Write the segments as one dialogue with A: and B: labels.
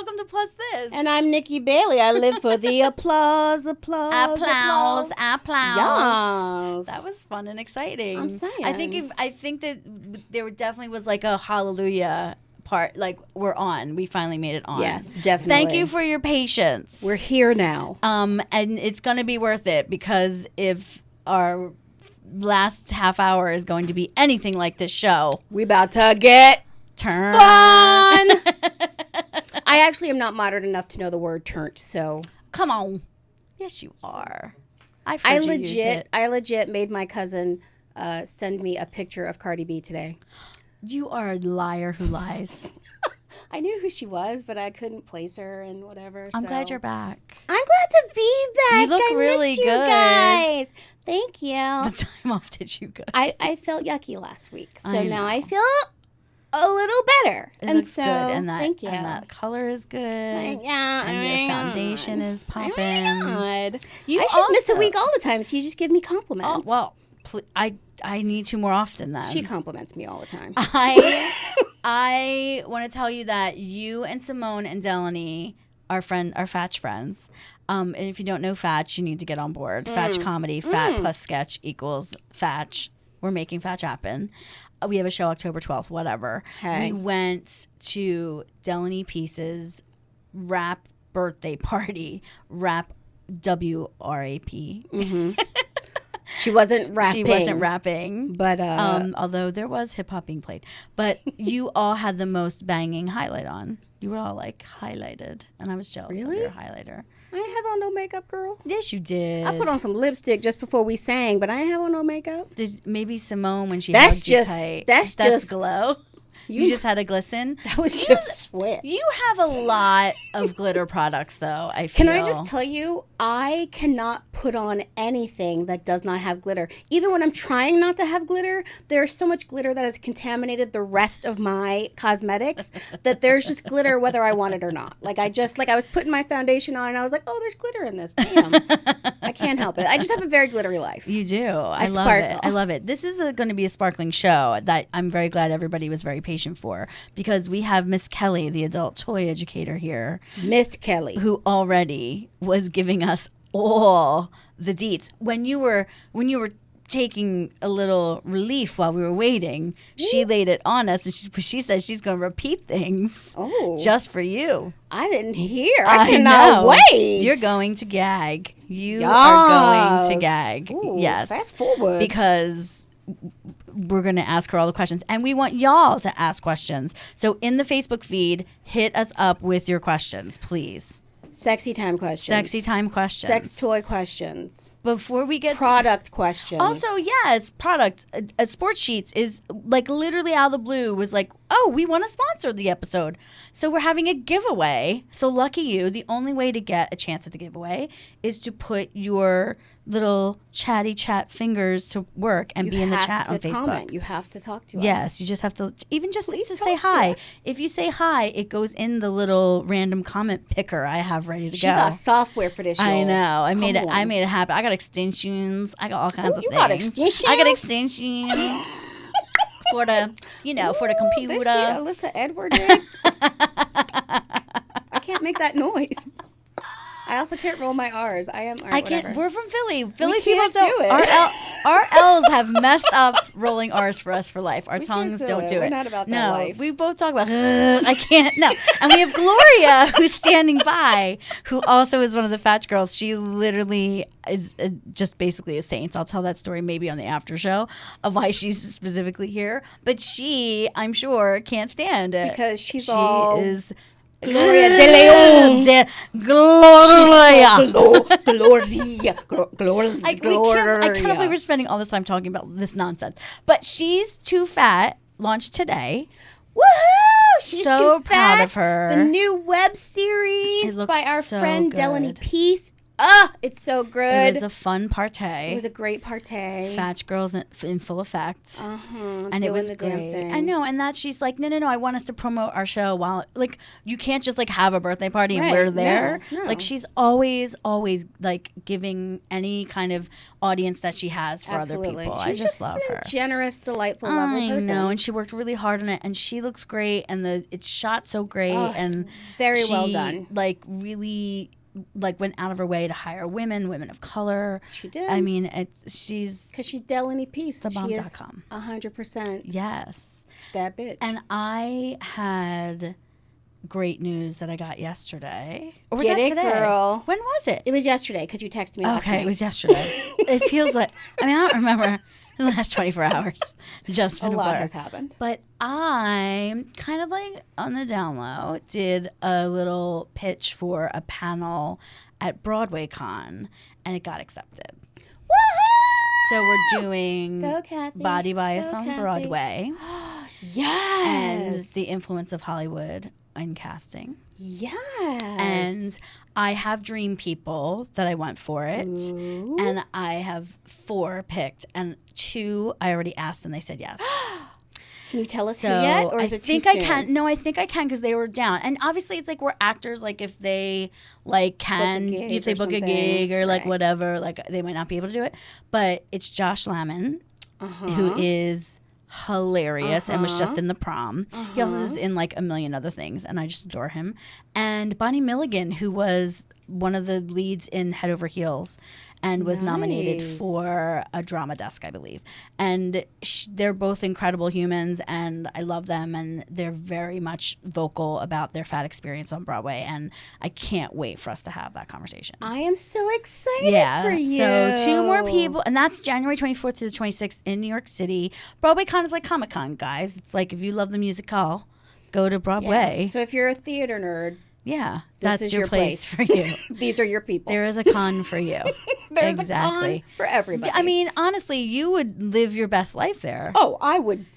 A: welcome to Plus This.
B: And I'm Nikki Bailey. I live for the applause.
A: Applause.
B: Yes.
A: That was fun and exciting.
B: I'm saying.
A: I think that there definitely was like a hallelujah part. Like we finally made it on.
B: Yes, definitely.
A: Thank you for your patience.
B: We're here now.
A: And it's going to be worth it, because if our last half hour is going to be anything like this show,
B: we about to get
A: fun.
B: I actually am not modern enough to know the word turnt, so
A: come on. Yes, you are. I
B: legit made my cousin send me a picture of Cardi B today.
A: You are a liar who lies.
B: I knew who she was, but I couldn't place her and whatever.
A: I'm glad you're back.
B: I'm glad to be back.
A: You look really
B: missed you
A: good.
B: Guys. Thank you.
A: The time off did you good.
B: I felt yucky last week, so now I feel a little better.
A: It looks good, and
B: thank you.
A: And that color is good.
B: Yeah,
A: and your foundation is popping.
B: I should miss a week all the time, so you just give me compliments.
A: Oh, well, I need to more often then.
B: She compliments me all the time.
A: I want to tell you that you and Simone and Delaney are Fatch friends. And if you don't know Fatch, you need to get on board. Fatch comedy, Fat plus sketch equals Fatch. We're making Fatch happen. We have a show October 12th, whatever.
B: Hey.
A: We went to Delaney Peace's rap birthday party, rap W-R-A-P.
B: Mm-hmm. She wasn't rapping. But
A: although there was hip hop being played. But you all had the most banging highlight on. You were all like highlighted, and I was jealous of your highlighter.
B: I didn't have on no makeup, girl.
A: Yes, you did.
B: I put on some lipstick just before we sang, but I didn't have on no makeup.
A: Maybe Simone, when she hugged you tight.
B: That's just
A: glow. You just had a glisten.
B: That was just sweat.
A: You have a lot of glitter products, though, I feel.
B: Can I just tell you, I cannot put on anything that does not have glitter. Even when I'm trying not to have glitter, there's so much glitter that has contaminated the rest of my cosmetics that there's just glitter whether I want it or not. Like I was putting my foundation on and I was like, oh, there's glitter in this. Damn. I can't help it. I just have a very glittery life.
A: You do. I love it. I love it. This is going to be a sparkling show that I'm very glad everybody was very patient for, because we have Miss Kelly, the adult toy educator here.
B: Miss Kelly.
A: Who already was giving us all the deets. When you were taking a little relief while we were waiting, she laid it on us, and she says she's going to repeat things just for you.
B: I didn't hear. I cannot wait.
A: You're going to gag. You are going to gag.
B: Ooh,
A: yes.
B: Fast forward.
A: Because we're going to ask her all the questions, and we want y'all to ask questions. So in the Facebook feed, hit us up with your questions, please.
B: Sexy time questions. Sex toy questions.
A: Before we get
B: product questions.
A: Also, yes, product. Sportsheets is like literally out of the blue was like, oh, we want to sponsor the episode. So we're having a giveaway. So lucky you. The only way to get a chance at the giveaway is to put your little chatty chat fingers to work and be in the chat on Facebook.
B: Comment. You have to talk to us.
A: Yes, you just have to, even just to say hi. If you say hi, it goes in the little random comment picker I have ready to go.
B: She got software for this show.
A: I know. I made it happen. I got extensions. I got all kinds of things.
B: You got extensions?
A: I got extensions for the computer.
B: This shit Alyssa Edward did. I can't make that noise. I also can't roll my R's. I can't.
A: Whatever. We're from Philly. Philly people don't do it. Our L's have messed up rolling R's for us for life. Our tongues don't do it.
B: We're not about that life.
A: We both talk about. I can't. No. And we have Gloria, who's standing by, who also is one of the Fatch girls. She literally is just basically a saint. I'll tell that story maybe on the after show of why she's specifically here. But she, I'm sure, can't stand it
B: because she
A: is.
B: Gloria de Leon.
A: Gloria.
B: Gloria.
A: I can't believe we're spending all this time talking about this nonsense. But She's Too Fat launched today.
B: Woohoo! She's
A: so
B: Too Fat.
A: Proud of her.
B: The new web series by our friend Delaney Peace. It's so good.
A: It was a fun partay.
B: It was a great partay.
A: Fat girls in full effect. And it was
B: the
A: great.
B: damn thing.
A: I know, and that she's like, no, I want us to promote our show while, like, you can't just like have a birthday party and we're there.
B: No.
A: Like, she's always like giving any kind of audience that she has for other people.
B: She's
A: I just love her.
B: Generous, delightful, lovely person.
A: I know, and she worked really hard on it, and she looks great, and it's shot so great, and
B: very well done.
A: Like, really, like, went out of her way to hire women of color.
B: She did.
A: I mean, she's
B: because she's Delaney Peace.
A: Thebomb.com.
B: 100%.
A: Yes,
B: that bitch.
A: And I had great news that I got yesterday. Or was
B: Get
A: that
B: it,
A: today?
B: girl.
A: When was it?
B: It was yesterday because you texted me last night.
A: Okay, it was yesterday. It feels like, I mean, I don't remember in the last 24 hours. Just been
B: a lot
A: blur.
B: has happened.
A: But I kind of like on the down low did a little pitch for a panel at Broadway Con, and it got accepted.
B: Woohoo!
A: So we're doing
B: Go, Kathy.
A: Body Bias
B: Go,
A: on
B: Kathy.
A: Broadway.
B: Yes.
A: And the influence of Hollywood in casting.
B: Yes.
A: And I have dream people that I want for it.
B: Ooh.
A: And I have 4 picked, and 2 I already asked and they said yes.
B: Can you tell us who yet, or is it too soon?
A: I can. No, I think I can because they were down. And obviously, it's like we're actors. Like if they like can, if they book a gig or like whatever, like they might not be able to do it. But it's Josh Lamon, who is hilarious and was just in the prom. He also was in like a million other things, and I just adore him. And Bonnie Milligan, who was one of the leads in Head Over Heels and was nominated for a drama desk, I believe. And they're both incredible humans, and I love them, and they're very much vocal about their fat experience on Broadway, and I can't wait for us to have that conversation.
B: I am so excited for you.
A: So 2 more people, and that's January 24th to the 26th in New York City. Broadway Con is like Comic-Con, guys. It's like if you love the musical, go to Broadway.
B: Yeah. So if you're a theater nerd,
A: that's your place for you.
B: These are your people.
A: There is a con for you.
B: There's a con for everybody.
A: I mean, honestly, you would live your best life there.
B: Oh, I would.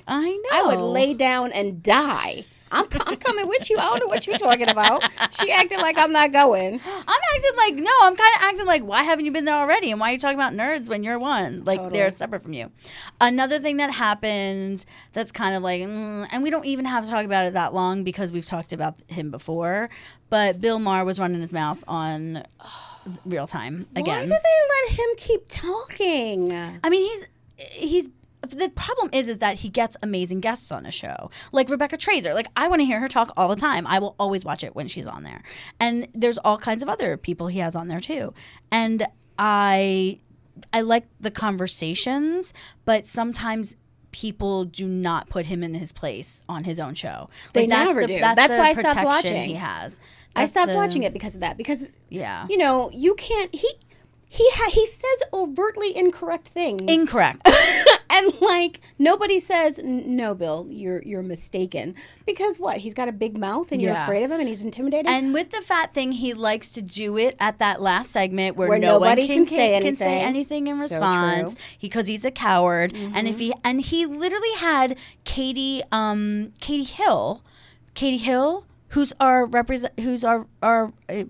A: I know.
B: I would lay down and die. I'm coming with you. I don't know what you're talking about. She acted like I'm not going.
A: I'm kind of acting like, why haven't you been there already? And why are you talking about nerds when you're one? Like, they're separate from you. Another thing that happened that's kind of like, and we don't even have to talk about it that long because we've talked about him before, but Bill Maher was running his mouth on Real Time again.
B: Why do they let him keep talking?
A: I mean, he's the problem is that he gets amazing guests on a show, like Rebecca Trazer. Like, I want to hear her talk all the time. I will always watch it when she's on there. And there's all kinds of other people he has on there too. And I like the conversations, but sometimes people do not put him in his place on his own show.
B: They never do. That's why I stopped watching.
A: He has.
B: I stopped watching it because of that. Because you know, you can't. He says overtly incorrect things.
A: Incorrect.
B: And like nobody says, no, Bill, you're mistaken. Because what? He's got a big mouth and you're afraid of him and he's intimidating.
A: And with the fat thing, he likes to do it at that last segment where
B: nobody
A: can
B: say
A: anything in response because he's a coward. And if he literally had Katie Hill, who's our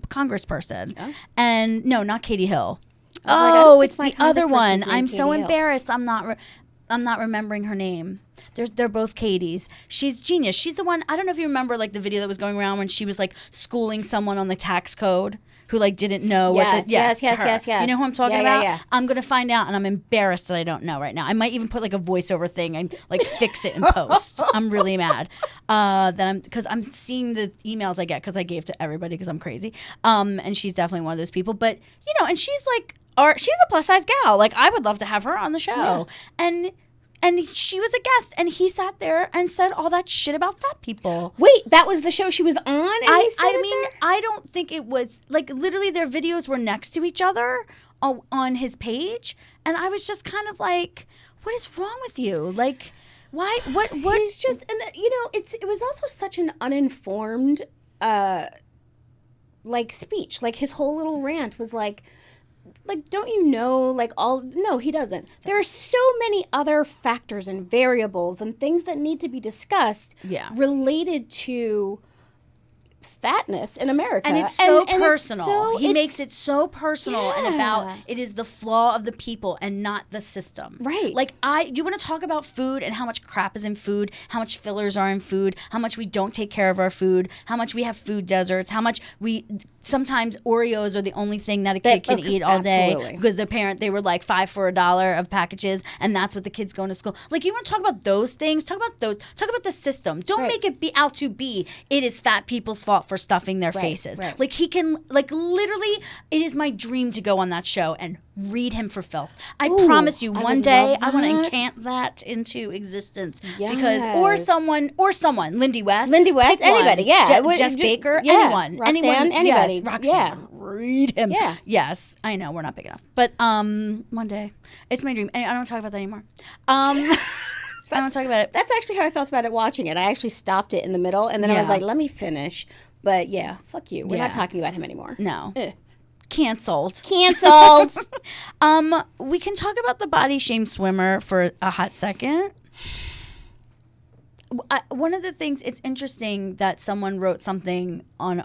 A: congressperson. Oh. And no, not Katie Hill. It's the other one. I'm so embarrassed. I'm not remembering her name. They're both Katies. She's genius. She's the one. I don't know if you remember like the video that was going around when she was like schooling someone on the tax code who like didn't know what the yes. You know who I'm talking about? Yeah. I'm gonna find out, and I'm embarrassed that I don't know right now. I might even put like a voiceover thing and like fix it in post. I'm really mad because I'm seeing the emails I get because I gave to everybody because I'm crazy. And she's definitely one of those people. But you know, and she's like. She's a plus size gal. Like, I would love to have her on the show. Yeah. And she was a guest, and he sat there and said all that shit about fat people.
B: Wait, that was the show she was on?
A: I don't think it was. Like, literally, their videos were next to each other on his page, and I was just kind of like, what is wrong with you? Like, why? What?
B: He's just, and you know, it was also such an uninformed, like, speech. Like, his whole little rant was like, don't you know, like no, he doesn't. There are so many other factors and variables and things that need to be discussed related to fatness in America.
A: And it's so personal. He
B: makes
A: makes it so personal and about it is the flaw of the people and not the system.
B: Right.
A: Like you want to talk about food and how much crap is in food, how much fillers are in food, how much we don't take care of our food, how much we have food deserts, how much sometimes Oreos are the only thing that a kid can eat all day because they were like $5 for $1 of packages, and that's what the kids going to school. Like, you want to talk about those things? Talk about the system. Don't make it be out to be it is fat people's fault for stuffing their faces.
B: Right.
A: Like, he can, like, literally, it is my dream to go on that show and read him for filth. I promise you, one day I want to incant that into existence.
B: Yes.
A: Because or someone, Lindy West,
B: anybody,
A: Jess Baker, anyone,
B: anybody,
A: yes, Roxanne, read him. Yeah. Yes, I know we're not big enough, but one day it's my dream. And I don't talk about that anymore. I don't talk about it.
B: That's actually how I felt about it watching it. I actually stopped it in the middle, and then I was like, let me finish. But yeah, fuck you. We're not talking about him anymore.
A: No.
B: Ugh.
A: Canceled.
B: We
A: can talk about the body shame swimmer for a hot second. One of the things, it's interesting that someone wrote something on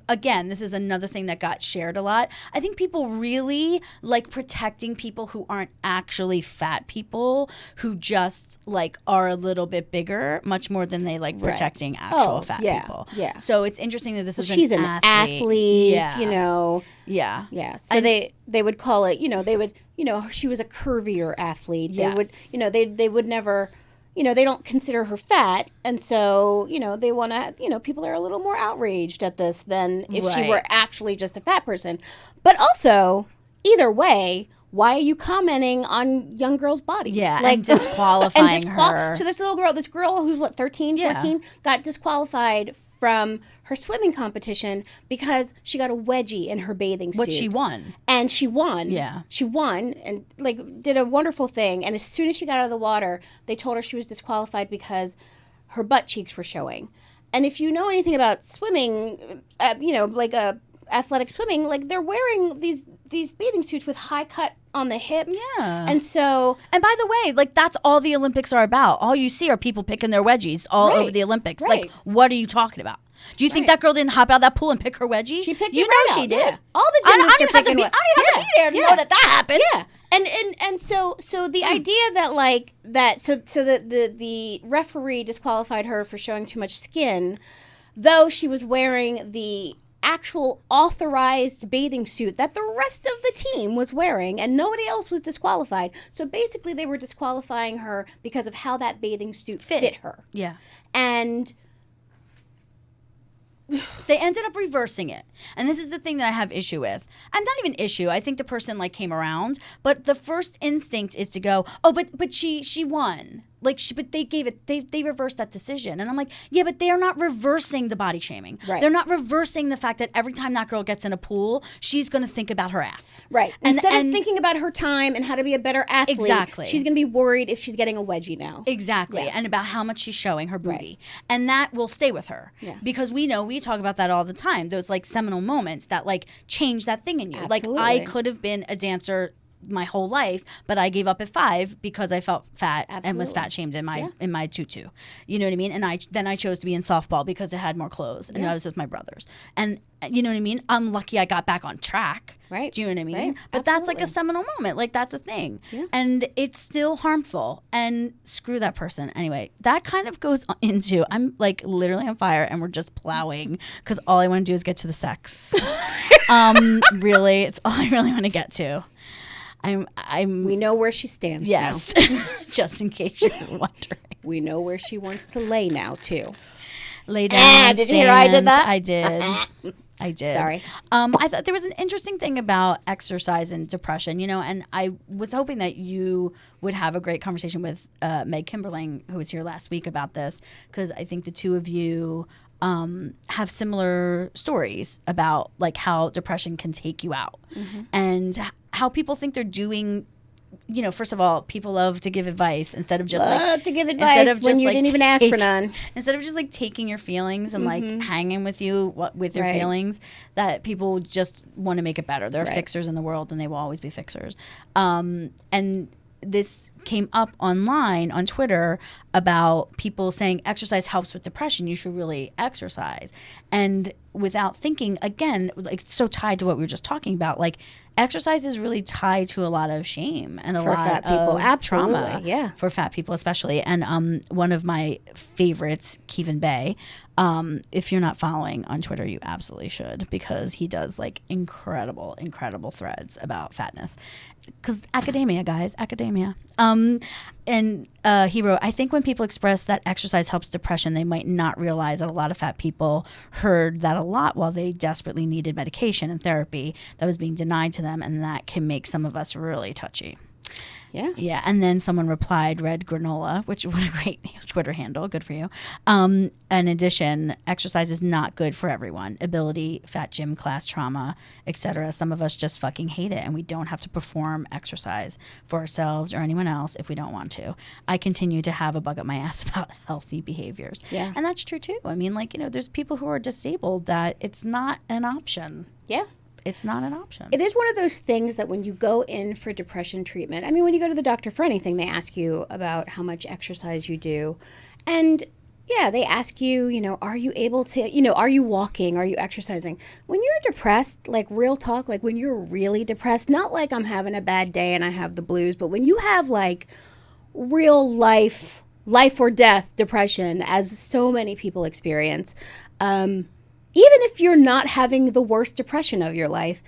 A: again, this is another thing that got shared a lot. I think people really like protecting people who aren't actually fat people, who just like are a little bit bigger, much more than they like protecting actual fat people.
B: Yeah.
A: So it's interesting that this was
B: she's an athlete,
A: yeah.
B: you know.
A: Yeah.
B: Yeah. So they would call it, she was a curvier athlete. They would, they would never, they don't consider her fat. And so, they want to, people are a little more outraged at this than if she were actually just a fat person. But also, either way, why are you commenting on young girls' bodies?
A: Yeah, like, and disqualifying her.
B: So this girl who's 13, 14, got disqualified from her swimming competition because she got a wedgie in her bathing suit.
A: But she won.
B: And she won.
A: Yeah.
B: She won and did a wonderful thing. And as soon as she got out of the water, they told her she was disqualified because her butt cheeks were showing. And if you know anything about swimming, athletic swimming, they're wearing these bathing suits with high cut on the hips.
A: Yeah.
B: And
A: by the way, that's all the Olympics are about. All you see are people picking their wedgies all over the Olympics.
B: Right.
A: Like, what are you talking about? Do you think that girl didn't hop out of that pool and pick her wedgie?
B: She picked it
A: You
B: right
A: know
B: out.
A: she did.
B: Yeah. All the gymnasts are picking
A: I don't even have to be there to know that happened.
B: Yeah. And so the idea that the referee disqualified her for showing too much skin, though she was wearing the actual authorized bathing suit that the rest of the team was wearing, and nobody else was disqualified. So basically they were disqualifying her because of how that bathing suit fit her.
A: Yeah.
B: And
A: they ended up reversing it. And this is the thing that I have issue with. I'm not even issue. I think the person came around, but the first instinct is to go, oh, but she won. But they gave it, they reversed that decision. And I'm like, yeah, but they're not reversing the body shaming.
B: Right.
A: They're not reversing the fact that every time that girl gets in a pool, she's going to think about her ass.
B: Right. Instead of thinking about her time and how to be a better athlete, she's going to be worried if she's getting a wedgie now.
A: Exactly. Yeah. And about how much she's showing her booty. Right. And that will stay with her.
B: Yeah.
A: Because we talk about that all the time. Those seminal moments that change that thing in you.
B: Absolutely.
A: I could have been a dancer my whole life, but I gave up at 5 because I felt fat and was fat shamed in my tutu. You know what I mean? And I chose to be in softball because it had more clothes and I was with my brothers. And you know what I mean? I'm lucky I got back on track.
B: Right.
A: Do you know what I mean?
B: Right.
A: But
B: Absolutely.
A: that's a seminal moment. That's a thing.
B: Yeah.
A: And it's still harmful. And screw that person. Anyway, that kind of goes into, I'm literally on fire and we're just plowing because all I want to do is get to the sex. Really, it's all I really want to get to.
B: We know where she stands now.
A: Just in case you're wondering.
B: We know where she wants to lay now, too.
A: Lay down.
B: Did you hear I did that?
A: I did. I did.
B: Sorry.
A: I thought there was an interesting thing about exercise and depression, and I was hoping that you would have a great conversation with Meg Kimberling, who was here last week, about this, because I think the two of you have similar stories about how depression can take you out and how people think they're doing. First of all, people love to give advice instead of just
B: to give advice when you didn't even ask for none.
A: Instead of just taking your feelings and hanging with you with your feelings, that people just want to make it better. There are fixers in the world, and they will always be fixers. And this came up online on Twitter about people saying exercise helps with depression. You should really exercise. And without thinking, again, like so tied to what we were just talking about, like exercise is really tied to a lot of shame and a
B: For
A: lot
B: fat people,
A: of
B: absolutely,
A: trauma.
B: yeah.
A: For fat people especially. And one of my favorites, Kevin Bay, if you're not following on Twitter, you absolutely should, because he does like incredible threads about fatness. Because academia, guys, academia. And he wrote, I think when people express that exercise helps depression, they might not realize that a lot of fat people heard that a lot while they desperately needed medication and therapy that was being denied to them, and that can make some of us really touchy.
B: Yeah.
A: Yeah. And then someone replied, Red Granola, which what a great Twitter handle. Good for you. In addition, exercise is not good for everyone. Ability, fat gym class trauma, etc. Some of us just fucking hate it, and we don't have to perform exercise for ourselves or anyone else if we don't want to. I continue to have a bug up my ass about healthy behaviors.
B: Yeah.
A: And that's true too. I mean, like, you know, there's people who are disabled that it's not an option.
B: Yeah.
A: It's not an option.
B: It is one of those things that when you go in for depression treatment, I mean, when you go to the doctor for anything, they ask you about how much exercise you do. And yeah, they ask you, you know, are you able to, you know, are you walking? Are you exercising? When you're depressed, like real talk, like when you're really depressed, not like I'm having a bad day and I have the blues, but when you have like real life or death depression, as so many people experience, even if you're not having the worst depression of your life,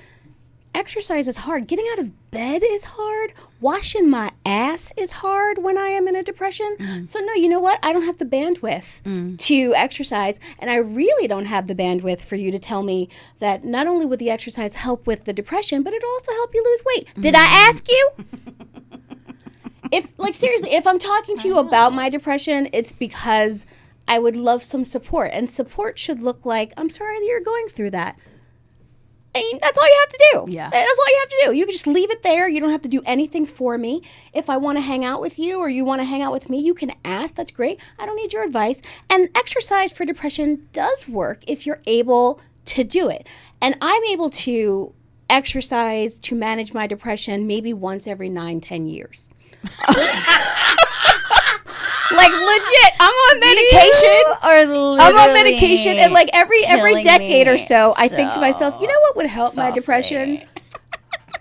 B: exercise is hard. Getting out of bed is hard. Washing my ass is hard when I am in a depression. Mm-hmm. So no, you know what? I don't have the bandwidth to exercise. And I really don't have the bandwidth for you to tell me that not only would the exercise help with the depression, but it'll also help you lose weight. Did I ask you? If, like, seriously, if I'm talking to you about my depression, it's because I would love some support. And support should look like, I'm sorry that you're going through that. And that's all you have to do.
A: Yeah.
B: That's all you have to do. You can just leave it there. You don't have to do anything for me. If I want to hang out with you or you want to hang out with me, you can ask. That's great. I don't need your advice. And exercise for depression does work if you're able to do it. And I'm able to exercise to manage my depression maybe once every 9-10 years. Like, legit, I'm on medication. I'm on medication, and like every decade or so, I think to myself, you know what would help my depression?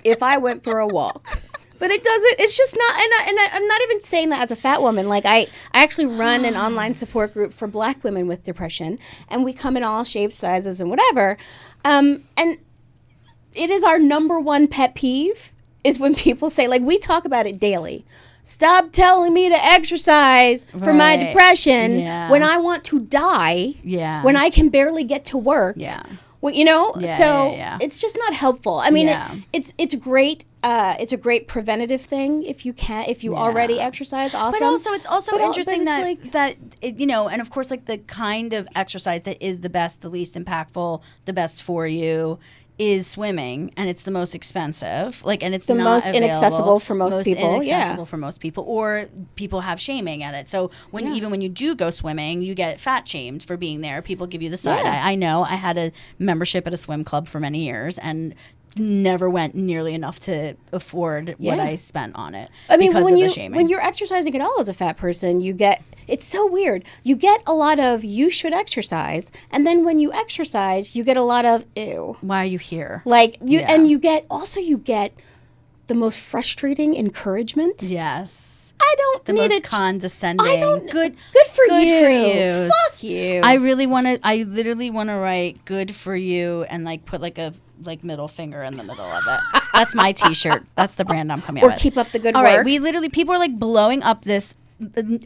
B: If I went for a walk. But it doesn't, it's just not, and I'm not even saying that as a fat woman. Like, I actually run an online support group for Black women with depression, and we come in all shapes, sizes, and whatever. And it is our number one pet peeve is when people say, like, we talk about it daily. Stop telling me to exercise for my depression when I want to die, when I can barely get to work. Well, you know, it's just not helpful. I mean, it's great. It's a great preventative thing if you already exercise. Awesome.
A: But also, it's also interesting that you know, and of course, like the kind of exercise that is the best, the least impactful, the best for you is swimming, and it's the most expensive, like, and it's
B: the
A: not
B: most
A: available,
B: inaccessible for most people.
A: Inaccessible for most people, or people have shaming at it. So even when you do go swimming, you get fat shamed for being there. People give you the side eye. I know. I had a membership at a swim club for many years, and never went nearly enough to afford what I spent on it. I mean, because of the shaming.
B: When you're exercising at all as a fat person, you get. It's so weird. You get a lot of, you should exercise. And then when you exercise, you get a lot of, ew.
A: Why are you here?
B: Like, and you get the most frustrating encouragement.
A: Yes.
B: I don't need
A: it. The most condescending.
B: Good for you. Fuck you.
A: I literally want to write good for you and like put like a middle finger in the middle of it. That's my t-shirt. That's the brand I'm coming out with.
B: Or keep up the good
A: work.
B: All
A: right. People are like blowing up this.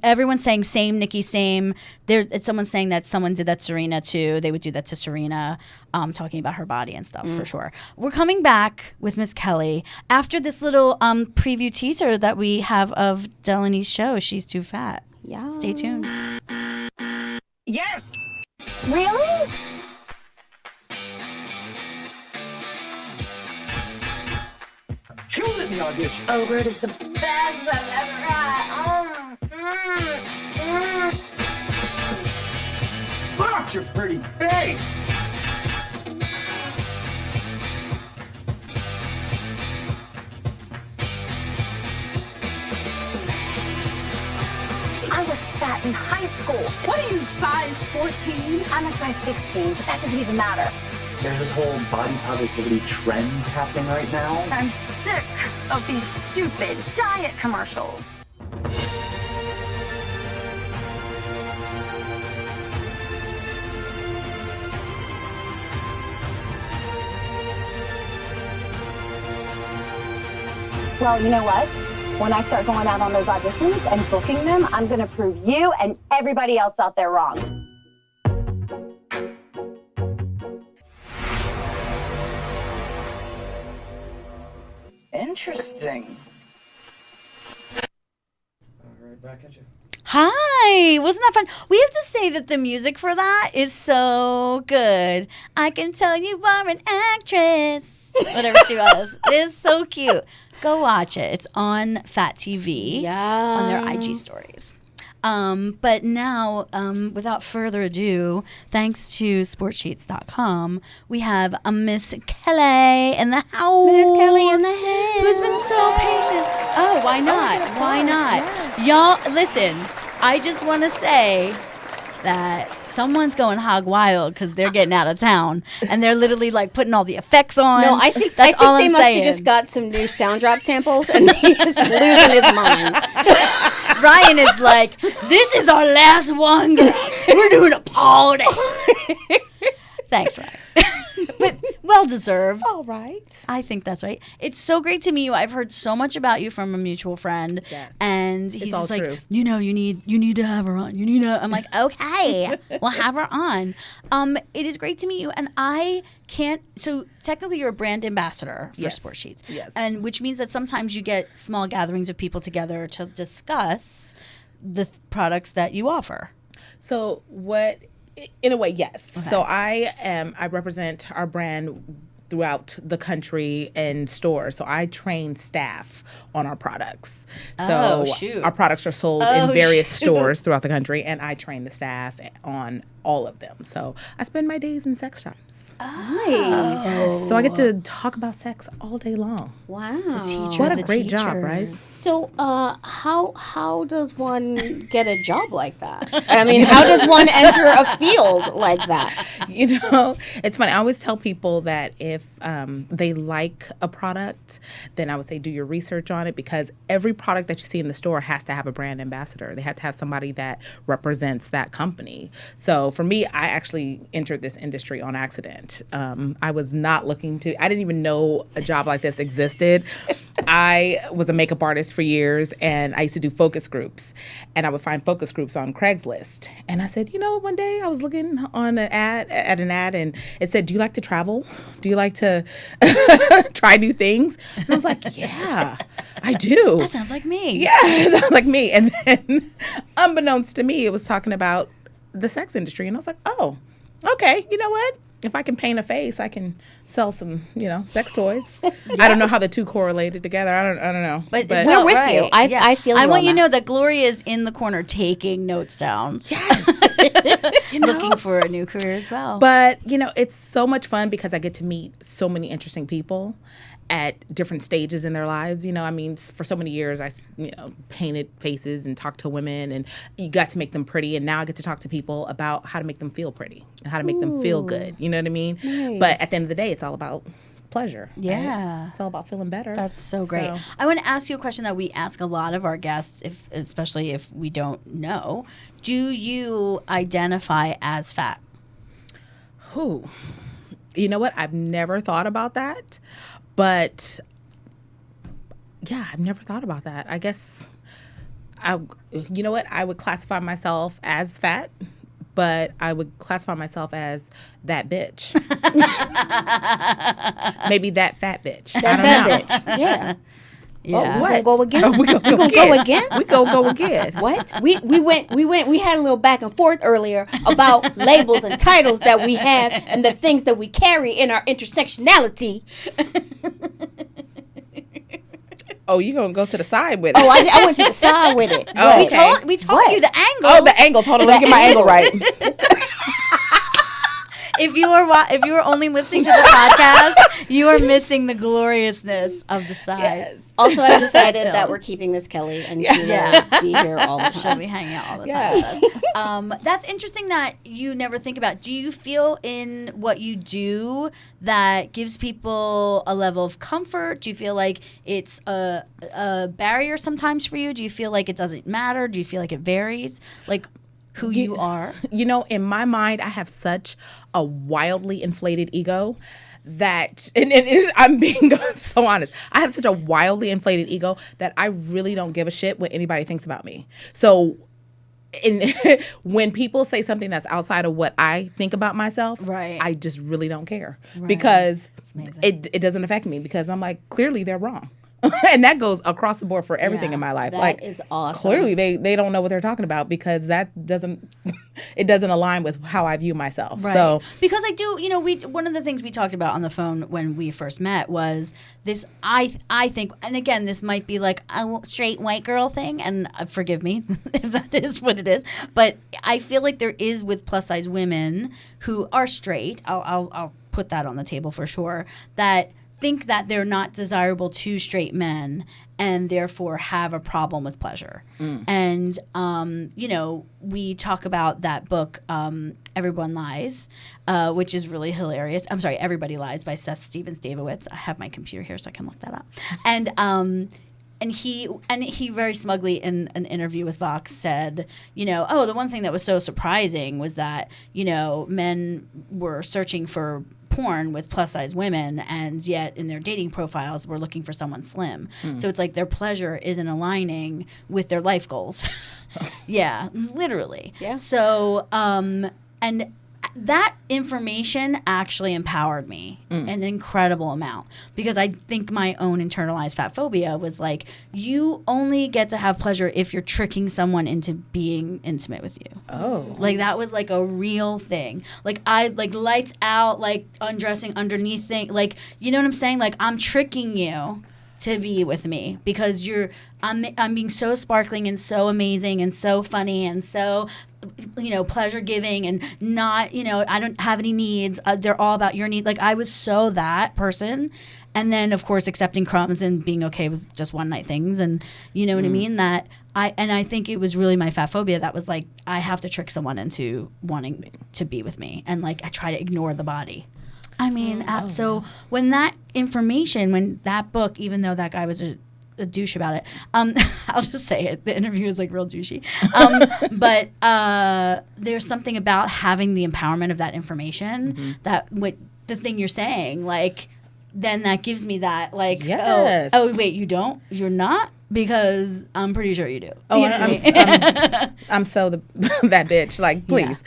A: Everyone's saying same Nikki, same. It's someone saying that someone did that to Serena too. They would do that to Serena, talking about her body and stuff for sure. We're coming back with Miss Kelly after this little preview teaser that we have of Delaney's show. She's Too Fat.
B: Yeah.
A: Stay tuned.
C: Yes.
D: Really?
C: Killed it in the audition.
D: Oh, Bird is the best I've ever had.
C: Such a pretty face.
D: that in high school.
E: What are you, size 14?
D: I'm a size 16, but that doesn't even matter.
C: There's this whole body positivity trend happening right now.
D: I'm sick of these stupid diet commercials. Well, you know what? When I start going out on those auditions and booking them, I'm going to prove you and everybody else out there wrong.
C: Interesting. All right, back at you.
A: Hi, wasn't that fun? We have to say that the music for that is so good. I can tell you are an actress. Whatever she was. It is so cute. Go watch it. It's on Fat TV on their IG stories. But now, without further ado, thanks to Sportsheets.com, we have a Miss Kelly in the house.
B: Miss Kelly in the house.
A: Who's been so patient. Oh, why not? Why not?
B: Yes.
A: Y'all, listen, I just want to say that someone's going hog wild because they're getting out of town and they're literally like putting all the effects on.
B: No, I think
A: that's all
B: they
A: I'm
B: must
A: saying.
B: have just got some new sound drop samples and he's losing his mind.
A: Ryan is like, this is our last one, girl. We're doing a party. Thanks, Ryan. But well deserved.
B: All right.
A: I think that's right. It's so great to meet you. I've heard so much about you from a mutual friend.
B: Yes.
A: And he's
B: all
A: just like,
B: true.
A: you need to have her on. I'm like, okay, we'll have her on. It is great to meet you. And I can't, so technically you're a brand ambassador for
F: Yes.
A: Sportsheets.
F: Yes.
A: And which means that sometimes you get small gatherings of people together to discuss the products that you offer.
F: So what, in a way, yes. Okay. So I represent our brand throughout the country and stores. So I train staff on our products. So our products are sold in various stores throughout the country, and I train the staff on all of them. So I spend my days in sex shops.
B: Nice.
F: So I get to talk about sex all day long.
B: Wow.
F: What a great job, right?
B: So how does one get a job like that? I mean, how does one enter a field like that?
F: You know, it's funny. I always tell people that if they like a product, then I would say do your research on it, because every product that you see in the store has to have a brand ambassador. They have to have somebody that represents that company. So for me, I actually entered this industry on accident. I was not looking to, I didn't even know a job like this existed. I was a makeup artist for years, and I used to do focus groups, and I would find focus groups on Craigslist. And I said, you know, one day I was looking on an ad, and it said, do you like to travel? Do you like to try new things? And I was like, yeah, I do.
A: That sounds like me.
F: Yeah, it sounds like me. And then unbeknownst to me, it was talking about the sex industry. And I was like, oh, okay, you know what? If I can paint a face, I can sell some, sex toys. Yeah. I don't know how the two correlated together. I don't know.
A: But
B: we're with you. I feel you.
A: I want you to know that Gloria is in the corner taking notes down.
F: Yes.
A: Looking for a new career as well.
F: But, it's so much fun because I get to meet so many interesting people at different stages in their lives. For so many years I painted faces and talked to women, and you got to make them pretty, and now I get to talk to people about how to make them feel pretty and how to make them feel good. You know what I mean? Nice. But at the end of the day, it's all about pleasure.
A: Yeah.
F: Right? It's all about feeling better.
A: That's so great. I want to ask you a question that we ask a lot of our guests, especially if we don't know. Do you identify as fat?
F: You know what? I've never thought about that. But yeah, I've never thought about that. I guess you know what? I would classify myself as fat, but I would classify myself as that bitch. Maybe that fat bitch.
B: That fat bitch. Yeah.
F: Yeah.
B: Oh, we gonna go again?
F: We gonna go again? We gonna go again.
B: What? We had a little back and forth earlier about labels and titles that we have and the things that we carry in our intersectionality.
F: Oh, you gonna go to the side with it?
B: Oh, I went to the side with it.
F: Oh, okay.
A: We told you the angles.
F: Oh, the angles. Hold on, let me get my angle right.
A: If you were only listening to the podcast, You are missing the gloriousness of the size.
F: Yes.
B: Also, I've decided that we're keeping Miss Kelly, and she will be here all the
A: She'll
B: time.
A: be hanging out all the time with us. That's interesting that you never think about. Do you feel in what you do that gives people a level of comfort? Do you feel like it's a barrier sometimes for you? Do you feel like it doesn't matter? Do you feel like it varies? Like who you are?
F: You know, in my mind, I have such a wildly inflated ego that, and I'm being so honest, I have such a wildly inflated ego that I really don't give a shit what anybody thinks about me. So when people say something that's outside of what I think about myself,
A: Right.
F: I just really don't care because it doesn't affect me, because I'm like, clearly they're wrong. And that goes across the board for everything in my life.
B: That is awesome.
F: Clearly they don't know what they're talking about, because that doesn't align with how I view myself.
A: Right.
F: So
A: because I do, one of the things we talked about on the phone when we first met was this. I think, and again, this might be like a straight white girl thing, and forgive me if that is what it is, but I feel like there is with plus size women who are straight. I'll put that on the table for sure. That think that they're not desirable to straight men and therefore have a problem with pleasure. And, we talk about that book, Everyone Lies, which is really hilarious. I'm sorry, Everybody Lies by Seth Stevens-Davowitz. I have my computer here so I can look that up. And he very smugly in an interview with Vox said, the one thing that was so surprising was that, men were searching for porn with plus size women, and yet in their dating profiles we're looking for someone slim. So it's like their pleasure isn't aligning with their life goals. Yeah, literally.
B: Yeah.
A: So and that information actually empowered me an incredible amount, because I think my own internalized fat phobia was like, you only get to have pleasure if you're tricking someone into being intimate with you.
F: Oh.
A: Like that was like a real thing. Like I like lights out, like undressing underneath thing. Like, you know what I'm saying? Like I'm tricking you to be with me because I'm being so sparkling and so amazing and so funny and so pleasure giving and not, I don't have any needs. They're all about your need. Like I was so that person. And then of course accepting crumbs and being okay with just one night things. And you know what I mean? That I think it was really my fat phobia that was like, I have to trick someone into wanting to be with me. And like, I try to ignore the body. I mean, so when that book, even though that guy was a douche about it, I'll just say it. The interview is like real douchey. But there's something about having the empowerment of that information that with the thing you're saying, like, then that gives me that, like,
F: yes.
A: oh, wait, you don't? You're not? Because I'm pretty sure you do.
F: Oh,
A: you know what I mean?
F: I'm so that bitch. Like, please.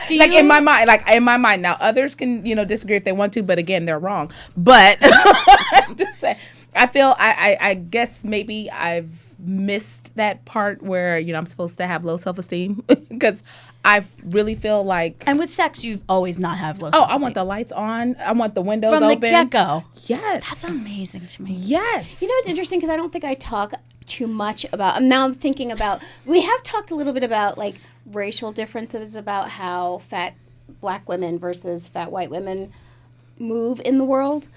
A: Yeah.
F: In my mind. Now, others can, disagree if they want to, but again, they're wrong. But I'm just saying, I feel, I guess maybe I've missed that part where, I'm supposed to have low self-esteem, because I really feel like.
A: And with sex, you've always not have low
F: Oh,
A: self-esteem.
F: I want the lights on. I want the windows
A: From
F: open.
A: the get-go.
F: Yes.
A: That's amazing to me.
F: Yes.
B: It's interesting because I don't think I talk too much about. Now I'm thinking about. We have talked a little bit about like racial differences, about how fat black women versus fat white women move in the world.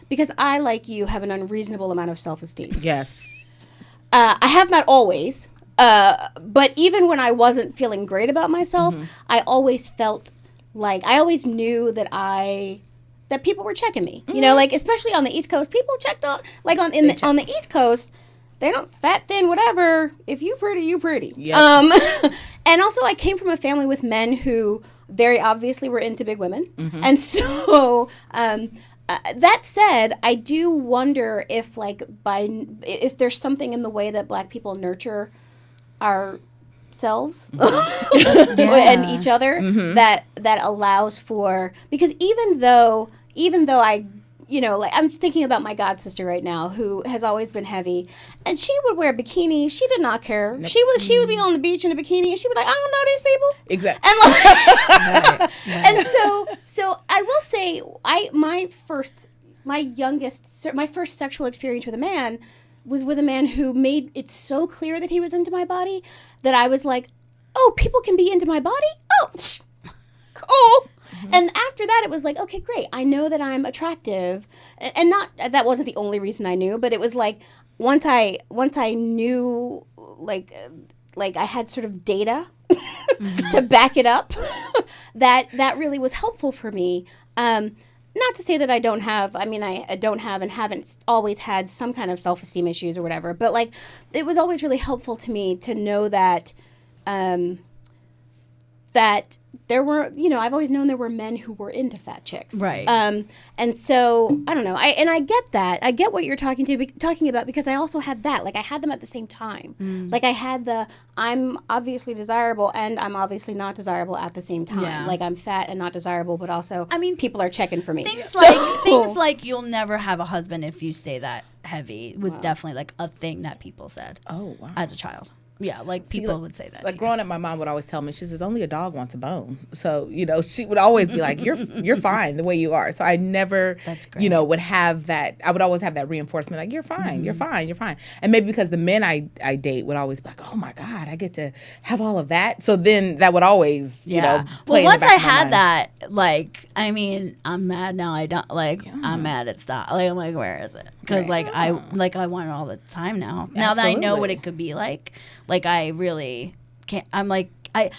B: Because I, like you, have an unreasonable amount of self-esteem.
F: Yes.
B: I have not always, but even when I wasn't feeling great about myself, I always felt like I always knew that people were checking me. Like especially on the East Coast, people checked on on the East Coast. They don't fat, thin, whatever. If you pretty, you pretty.
F: Yep.
B: And also, I came from a family with men who very obviously were into big women, and so. That said, I do wonder if if there's something in the way that Black people nurture ourselves and each other that allows for, because even though I I'm thinking about my god sister right now, who has always been heavy, and she would wear bikinis. She did not care. She would be on the beach in a bikini, and she'd be like, I don't know these people.
F: Exactly.
B: And and so I will say, my first sexual experience with a man was with a man who made it so clear that he was into my body that I was like, oh, people can be into my body? Oh, cool. And after that, it was like, okay, great. I know that I'm attractive, and not that wasn't the only reason I knew, but it was like once I knew, like I had sort of data to back it up. that really was helpful for me. Not to say that I don't have. I mean, I don't have and haven't always had some kind of self-esteem issues or whatever. But like, it was always really helpful to me to know that. That there were, I've always known there were men who were into fat chicks.
A: Right.
B: And so, I don't know. I get that. I get what you're talking about because I also had that. Like, I had them at the same time. Like, I had I'm obviously desirable and I'm obviously not desirable at the same time.
A: Yeah.
B: Like, I'm fat and not desirable, but also, people are checking for me.
A: Things like you'll never have a husband if you stay that heavy was definitely like a thing that people said.
F: Oh, wow.
A: As a child. Yeah, like people would say that.
F: Like growing up, my mom would always tell me, she says, only a dog wants a bone. So, she would always be like, you're fine the way you are. So I never, would have that. I would always have that reinforcement, like, you're fine, you're fine, you're fine. And maybe because the men I date would always be like, oh my God, I get to have all of that. So then that would always, play
A: well,
F: in the
A: once
F: back
A: I
F: of my
A: had
F: mind.
A: that, like, I mean, I'm mad now. I don't I'm mad it's not. Like, I'm like, where is it? Because I want it all the time now. Now that I know what it could be like I really can't. I'm like, I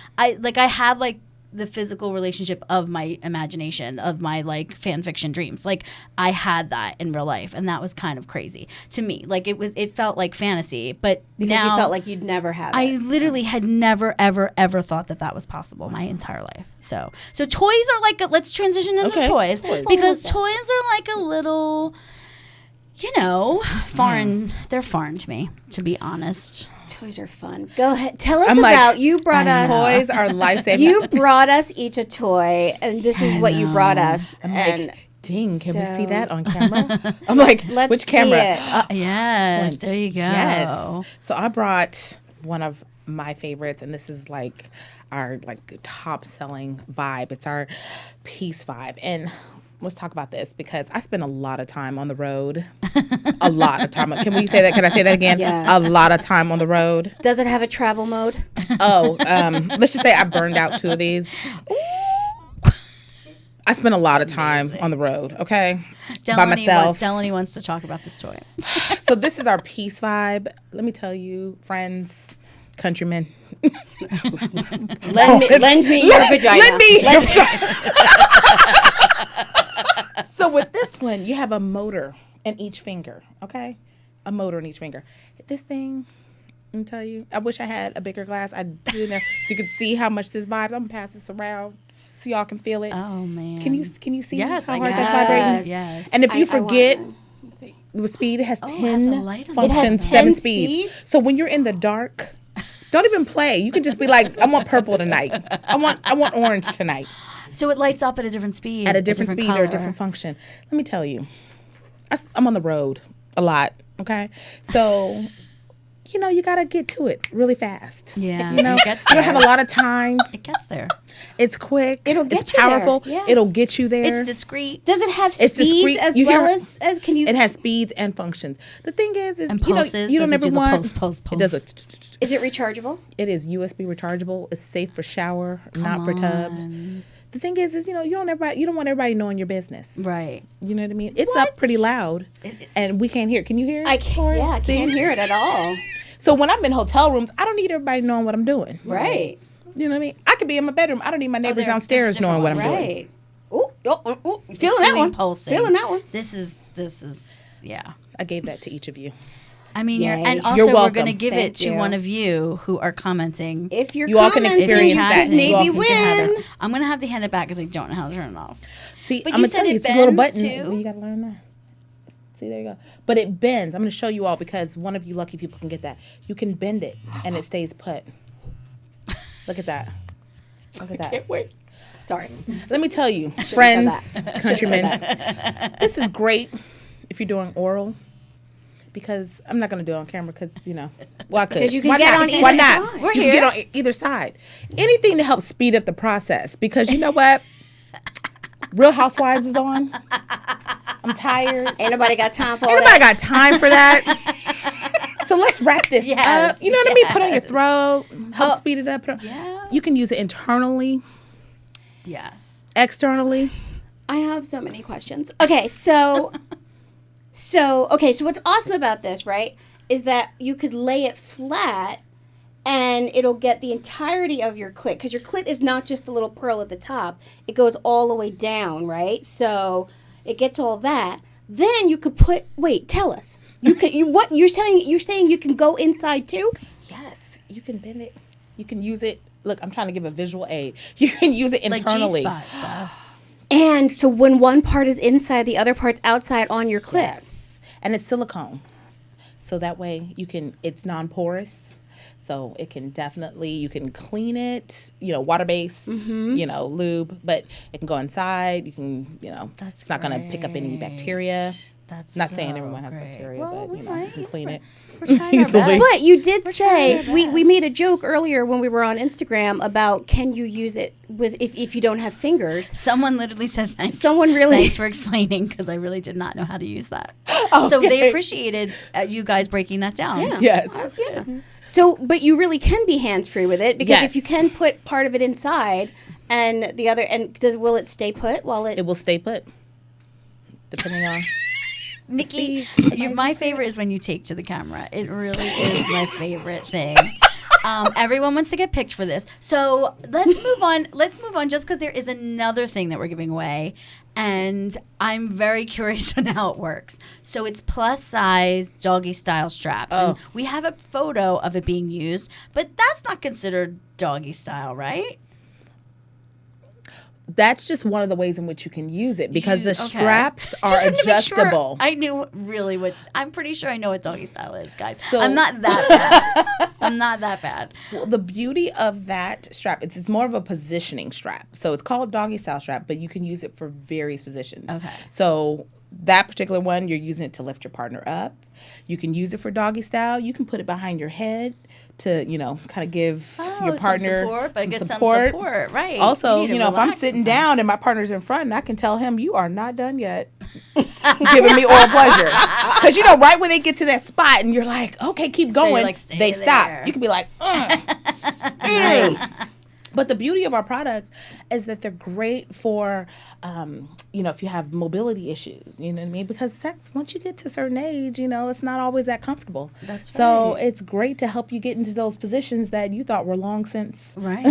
A: had like the physical relationship of my imagination, of my like fan fiction dreams. Like, I had that in real life, and that was kind of crazy to me. Like, it felt like fantasy, but
B: because
A: now
B: you felt like you'd never have it.
A: I literally had never, ever, ever thought that was possible my entire life. So toys are like, let's transition into toys. Because toys are like a little, foreign. They're foreign to me, to be honest.
B: Toys are fun. Go ahead. Tell us about, you brought us.
F: Toys are life-saving.
B: You brought us each a toy, and this is what you brought us. And
F: ding, can we see that on camera? I'm like,
B: let's
F: which
B: see
F: camera?
B: it.
A: Yes, there you go.
F: Yes. So I brought one of my favorites, and this is like our like top selling vibe. It's our peace vibe. And let's talk about this because I spend a lot of time on the road. A lot of time. Can we say that? Can I say that again?
B: Yes.
F: A lot of time on the road.
B: Does it have a travel mode?
F: Let's just say I burned out 2 of these. I spend a lot of time on the road, okay? By myself.
A: Delaney wants to talk about this toy.
F: So this is our peace vibe. Let me tell you, friends, countrymen.
B: Lend me your vagina.
F: Lend me your vagina. So with this one, you have a motor in each finger, okay? A motor in each finger. This thing, let me tell you, I wish I had a bigger glass. I'd put it in there so you could see how much this vibes. I'm going to pass this around so y'all can feel it.
A: Oh, man.
F: Can you see
A: Yes,
F: how
A: I
F: hard
A: can.
F: that's vibrating?
A: Yes.
F: And if you forget,
B: want
F: with speed, it has
A: it has a
F: 10
A: light on it.
B: It has
F: functions,
B: 10
F: 7
B: speeds?
F: speeds. So when you're in the dark, don't even play. You can just be like, I want purple tonight. I want orange tonight.
A: So it lights up at a different speed.
F: At a different speed or a
A: color.
F: different function. Let me tell you, I'm on the road a lot, okay? So, you got to get to it really fast.
A: Yeah.
F: You
A: It gets
F: don't
A: there.
F: have a lot of time.
A: It gets there.
F: It's quick.
B: It'll get
F: it's
B: you there.
F: powerful.
B: Yeah.
F: It'll get you there.
A: It's discreet.
B: Does it have
F: It's
B: speeds
F: discrete.
B: as
F: You hear-
B: well as can you?
F: It has speeds and functions. The thing is
A: And
F: you
A: pulses.
F: don't
A: Does it
F: ever
A: do the
F: want.
A: pulse?
F: It does a.
B: Is it rechargeable?
F: It is USB rechargeable. It's safe for shower, not for tub. The thing is you don't want everybody knowing your business.
A: Right.
F: You know what I mean? It's up pretty loud, and we can't hear it. Can you hear it?
B: I can't. Yeah, I can't hear it at all.
F: So when I'm in hotel rooms, I don't need everybody knowing what I'm doing.
B: Right.
F: You know what I mean? I could be in my bedroom. I don't need my neighbors downstairs knowing what I'm doing.
B: Right. Ooh, feeling that one.
A: Pulsing.
B: Feeling that one.
A: This is yeah.
F: I gave that to each of you.
A: I mean,
B: Yay.
A: and
F: You're
A: also we're
F: welcome.
A: going to give
B: Thank
A: it to
B: you.
A: one of you who are commenting.
B: If you're
F: You all can
B: commenting,
F: experience
B: you
F: that.
B: could
F: You all
B: maybe
F: can have
B: win.
A: I'm going to have to hand it back because I don't know how to turn it off.
F: See,
A: But
F: I'm
A: you
F: gonna
A: said
F: tell you,
A: it
F: it's a little
A: bends,
F: button.
A: too?
F: Well, you gotta learn that. See, there you go. But it bends. I'm gonna show you all because one of you lucky people can get that. You can bend it and it stays put. Look at that. Look at that.
B: Wait. Sorry.
F: Let me tell you,
B: said
F: friends,
B: that.
F: countrymen, this is great if you're doing oral. Because I'm not gonna do it on camera because well I could.
B: Because you can
F: Why
B: get
F: not?
B: on either
F: Why not?
B: side.
A: We're
F: you
A: here.
F: can get on either side. Anything to help speed up the process. Because you know what? Real Housewives is on. I'm tired.
B: Ain't nobody got time for
F: Ain't
B: all
F: nobody
B: that.
F: got time for that. So let's wrap this
A: Yes,
F: up. You know what I mean? Put on your throat. Help speed it up.
A: Yeah.
F: You can use it internally.
A: Yes.
F: Externally,
B: I have so many questions. Okay, so what's awesome about this, right, is that you could lay it flat and it'll get the entirety of your clit, because your clit is not just the little pearl at the top. It goes all the way down, right? So it gets all that. Then you could tell us. What you're saying you can go inside too?
F: yes, you can bend it. You can use it. Look, I'm trying to give a visual aid. You can use it internally.
A: Like G-spot stuff.
B: And so when one part is inside, the other part's outside on your clit.
F: Yes. And it's silicone. So that way it's non-porous. So it can definitely, you can clean it, water-based, lube, but it can go inside. You can, it's not going to pick up any bacteria.
A: That's
F: not
A: so
F: saying everyone has
A: great.
F: bacteria,
A: Well,
F: but, you can clean it.
A: We're trying our
F: easily.
A: best.
B: But you did say,
A: trying our
B: we made a joke earlier when we were on Instagram about can you use it with if you don't have fingers.
A: Someone literally said thanks. Thanks for explaining, because I really did not know how to use that.
F: Okay.
A: So they appreciated you guys breaking that down.
B: Yeah.
F: Yes.
B: Yeah. So, but you really can be hands-free with it, because if you can put part of it inside and the other, will it stay put while it?
F: It will stay put, depending on.
A: Nikki, my favorite is when you take to the camera. It really is my favorite thing. Everyone wants to get picked for this. So let's move on. Just because there is another thing that we're giving away. And I'm very curious on how it works. So it's plus size doggy style straps.
F: Oh.
A: And we have a photo of it being used, but that's not considered doggy style, right?
F: That's just one of the ways in which you can use it, because the
A: Okay.
F: straps are
A: Just wanted to make sure
F: adjustable.
A: I knew really what I'm pretty sure I know what doggy style is, guys.
F: So-
A: I'm not that bad. I'm not that bad.
F: Well, the beauty of that strap, it's more of a positioning strap. So it's called doggy style strap, but you can use it for various positions.
A: Okay.
F: So that particular one, you're using it to lift your partner up. You can use it for doggy style. You can put it behind your head to, kind of give your partner
A: some support, but
F: some
A: get
F: support.
A: some support, right?
F: Also,
A: You need to
F: if I'm
A: relax
F: sitting
A: sometimes.
F: down and my partner's in front, and I can tell him, you are not done yet giving me oral pleasure. Because, right when they get to that spot and you're like, okay, keep going,
A: like, stay
F: they stop.
A: there.
F: You can be like,
B: Nice.
F: But the beauty of our products is that they're great for, if you have mobility issues, you know what I mean? Because sex, once you get to a certain age, it's not always that comfortable.
A: That's
F: So
A: right.
F: it's great to help you get into those positions that you thought were long since
A: Right.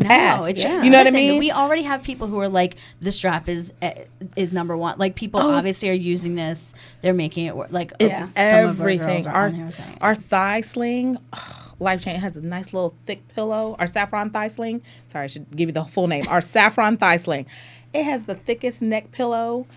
F: past.
A: No, it's
F: You know what I mean?
A: We already have people who are like, the strap is number one. Like, people obviously are using this. They're making it work. Like,
F: It's
A: some of
F: everything.
A: Our girls are on there saying it.
F: Our thigh sling, life chain, has a nice little thick pillow. Our saffron thigh sling. Sorry, I should give you the full name. Our saffron thigh sling. It has the thickest neck pillow,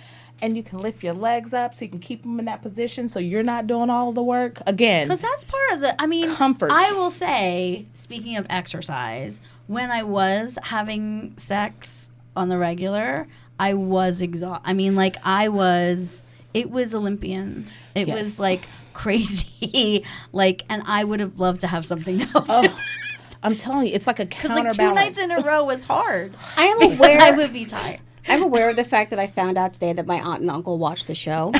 F: and you can lift your legs up so you can keep them in that position, so you're not doing all the work. Again,
A: Because that's part of the,
F: comfort.
A: I will say, speaking of exercise, when I was having sex on the regular, I was exhausted. It was Olympian. It
F: Yes.
A: was like crazy. And I would have loved to have something else.
F: Oh, I'm telling you, it's like a
A: Because
F: counterbalance.
A: 2 nights in a row was hard.
B: I am
A: I
B: aware.
A: would be tired.
B: I'm aware of the fact that I found out today that my aunt and uncle watched the show.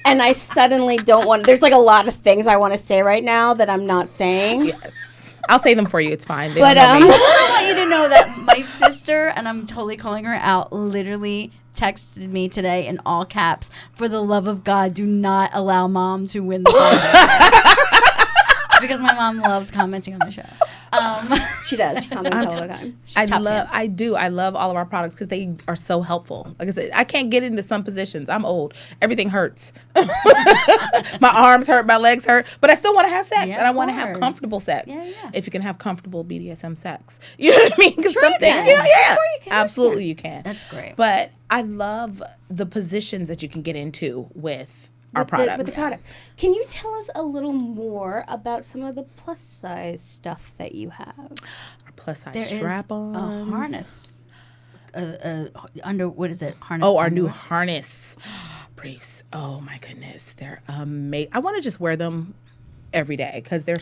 B: And I suddenly don't want. There's like a lot of things I want to say right now that I'm not saying.
F: Yes. I'll say them for you. It's fine. They
B: But
F: don't know me.
A: I want you to know that my sister, and I'm totally calling her out, literally texted me today in all caps, "For the love of God, do not allow Mom to win the fight." Because my mom loves commenting on the show.
B: She does. She comments all the time.
F: I love all of our products because they are so helpful. Like I said, I can't get into some positions. I'm old. Everything hurts. My arms hurt, my legs hurt, but I still want to have sex,
A: Yeah,
F: and I
A: of
F: want to have
A: course.
F: comfortable sex.
A: Yeah, yeah.
F: If you can have comfortable BDSM sex, you know what I mean? Because
A: Sure you can.
F: yeah,
A: Sure you can.
F: absolutely you can.
A: That's great.
F: But I love the positions that you can get into with our
B: With
F: products.
B: the product. Can you tell us a little more about some of the plus size stuff that you have?
F: Our plus size
A: There is
F: strap-ons.
A: a harness. Under what is it? Harness.
F: Oh, our new
A: underwear?
F: harness briefs. Oh my goodness, they're amazing. I want to just wear them every day because they're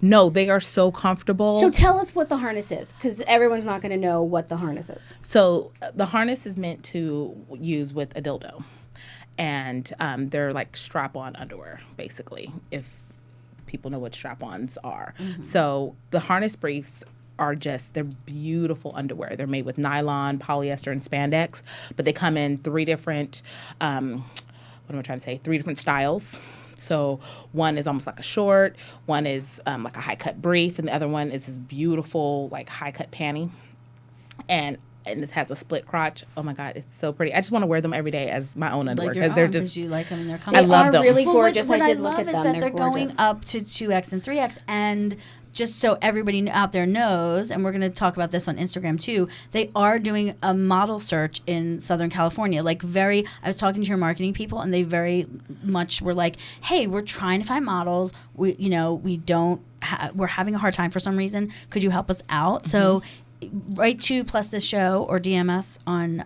F: no, they are so comfortable.
B: So tell us what the harness is, because everyone's not going to know what the harness is.
F: So the harness is meant to use with a dildo, and they're like strap-on underwear, basically. If people know what strap-ons are, so the harness briefs are they're beautiful underwear. They're made with nylon, polyester, and spandex, but they come in three different, three different styles. So one is almost like a short, one is like a high cut brief, and the other one is this beautiful like high cut panty. And this has a split crotch. Oh my God, it's so pretty. I just want to wear them every day as my own underwear because they're just.
A: You like them and they're
B: They
A: comfortable.
F: I love them.
B: are really
A: Well,
B: gorgeous.
A: What
B: I
A: I
B: did
A: love
B: look at
A: is
B: them.
A: that
B: They're
A: they're going
B: gorgeous.
A: up to 2X and 3X, and just so everybody out there knows, and we're going to talk about this on Instagram too, they are doing a model search in Southern California. Like I was talking to your marketing people, and they very much were like, "Hey, we're trying to find models. We're having a hard time for some reason. Could you help us out?" So. Write to plus this show or DM us on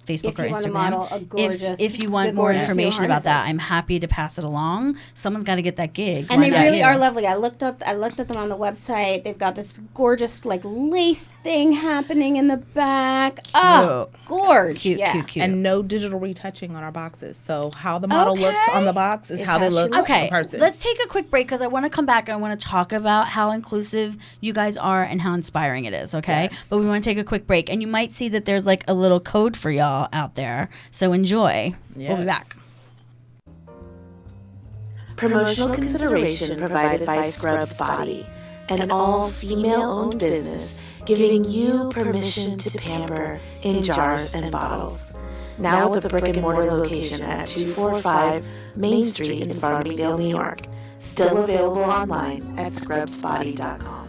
A: Facebook
B: If
A: or
B: you want to
A: Instagram.
B: model a gorgeous-
A: if you want
B: the
A: more
B: gorgeous
A: information
B: new
A: about that,
B: harnesses.
A: I'm happy to pass it along. Someone's got to get that gig.
B: And
A: Why
B: they
A: not
B: really
A: you?
B: are lovely. I looked at them on the website. They've got this gorgeous like lace thing happening in the back. Oh, gorge.
A: Cute,
B: yeah.
A: cute.
F: And no digital retouching on our boxes. So how the model looks on the box is
B: It's
F: how they
B: how she
F: look
B: looks.
A: Okay,
F: in person.
A: let's take a quick break because I want to come back and I want to talk about how inclusive you guys are and how inspiring it is, okay?
F: Yes.
A: But we want to take a quick break. And you might see that there's like a little code for y'all out there. So enjoy. We'll be back.
G: Promotional consideration provided by Scrubs Body, an all-female-owned business giving you permission to pamper in jars and bottles. Now with a brick-and-mortar location at 245 Main Street in Farmingdale, New York. Still available online at scrubsbody.com.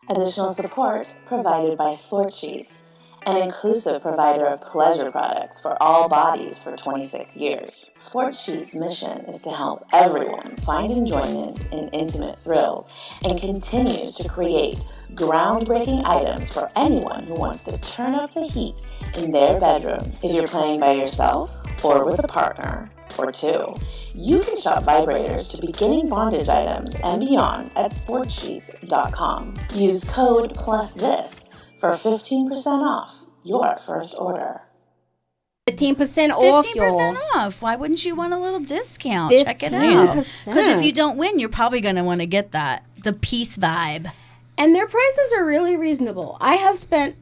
G: Additional support provided by Sportsheets, an inclusive provider of pleasure products for all bodies for 26 years. Sportsheets' mission is to help everyone find enjoyment in intimate thrills and continues to create groundbreaking items for anyone who wants to turn up the heat in their bedroom. If you're playing by yourself or with a partner, or two, you can shop vibrators to beginning bondage items and beyond at sportsheets.com. Use code +this for 15% off your first order.
B: 15% off,
A: 15%
B: y'all.
A: off. Why wouldn't you want a little discount? Check it out.
B: 15%.
A: Because if you don't win, you're probably going to want to get that. The peace vibe.
B: And their prices are really reasonable. I have spent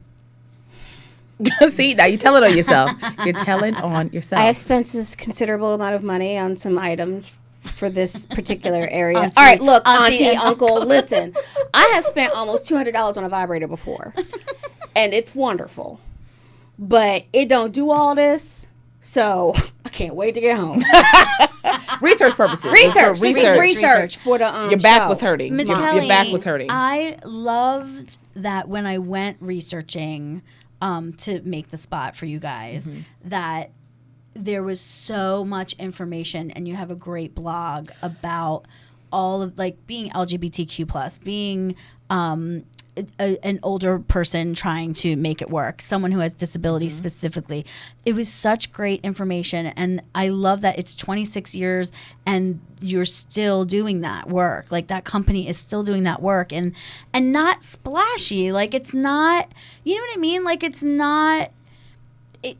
F: See, now you tell it on yourself. You're telling on yourself.
B: I have spent this considerable amount of money on some items for this particular area.
A: Auntie-
B: All right, look,
A: auntie
B: auntie,
A: and
B: uncle, listen. I have spent almost $200 on a vibrator before, and it's wonderful. But it don't do all this, so I can't wait to get home.
F: Research purposes.
B: Research.
F: This is
B: This is
F: research.
B: research for the
F: Your back
B: show.
F: was hurting.
A: Miss
F: Your
A: Kelly,
F: back was hurting.
A: I loved that when I went researching to make the spot for you guys, that there was so much information, and you have a great blog about all of like being LGBTQ plus, being an older person trying to make it work, someone who has disabilities specifically. It was such great information, and I love that it's 26 years and you're still doing that work. Like that company is still doing that work, and not splashy. Like it's not, you know what I mean? Like it's not.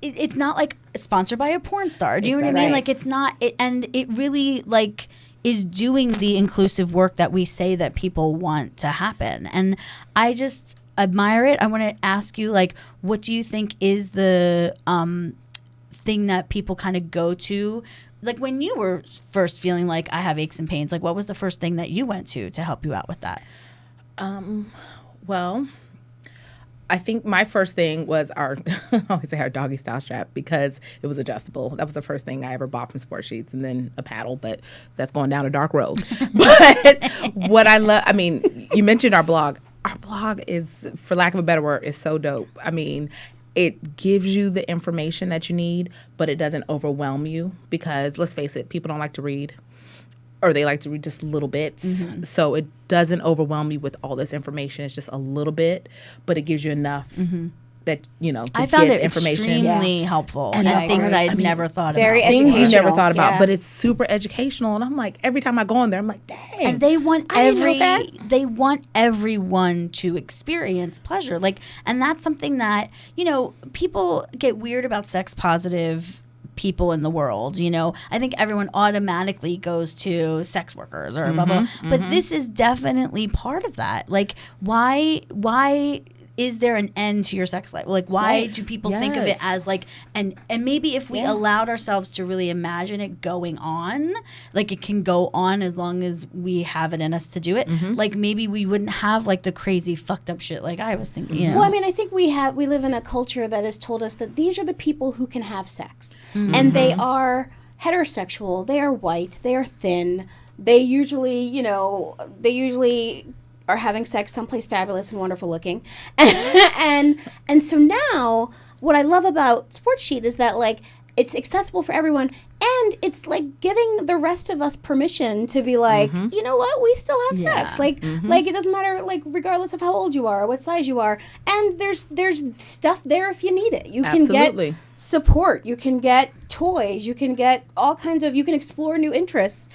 A: It's not like sponsored by a porn star. Do you know what I mean?
B: Right.
A: Like it's not. And it really like is doing the inclusive work that we say that people want to happen. And I just admire it. I want to ask you, like, what do you think is the thing that people kind of go to? Like when you were first feeling like I have aches and pains, like what was the first thing that you went to help you out with that?
F: Well, I think my first thing was I always say our doggy style strap because it was adjustable. That was the first thing I ever bought from Sportsheets, and then a paddle, but that's going down a dark road. But what I love, I mean, you mentioned our blog. Our blog is, for lack of a better word, is so dope. I mean, it gives you the information that you need, but it doesn't overwhelm you because, let's face it, people don't like to read. Or they like to read just little bits. So it doesn't overwhelm you with all this information. It's just a little bit, but it gives you enough that, you know, to
A: I found
F: get
A: it
F: information.
A: extremely helpful
F: And
A: and
F: I
A: things
F: agree.
A: I had
F: I mean,
A: never thought
B: very
A: about.
F: Things you never
B: Educational,
F: thought about,
B: yeah.
F: but it's super educational. And I'm like, every time I go on there, I'm like, dang.
A: And they want
F: I didn't know that.
A: they want everyone to experience pleasure. Like, and that's something that, you know, people get weird about sex positive people in the world, you know. I think everyone automatically goes to sex workers or blah, blah, blah. But this is definitely part of that. Like, why is there an end to your sex life? Like, why do people think of it as like, and maybe if we allowed ourselves to really imagine it going on, like it can go on as long as we have it in us to do it. Like maybe we wouldn't have like the crazy fucked up shit like I was thinking, you know?
B: Well, I mean, I think we live in a culture that has told us that these are the people who can have sex. And they are heterosexual, they are white, they are thin, they usually are having sex someplace fabulous and wonderful looking. and so now what I love about Sportsheet is that like it's accessible for everyone, and it's like giving the rest of us permission to be like, you know what, we still have sex. Like it doesn't matter, like regardless of how old you are or what size you are. And there's stuff there if you need it. You can get support, you can get toys, you can get all kinds of, you can explore new interests.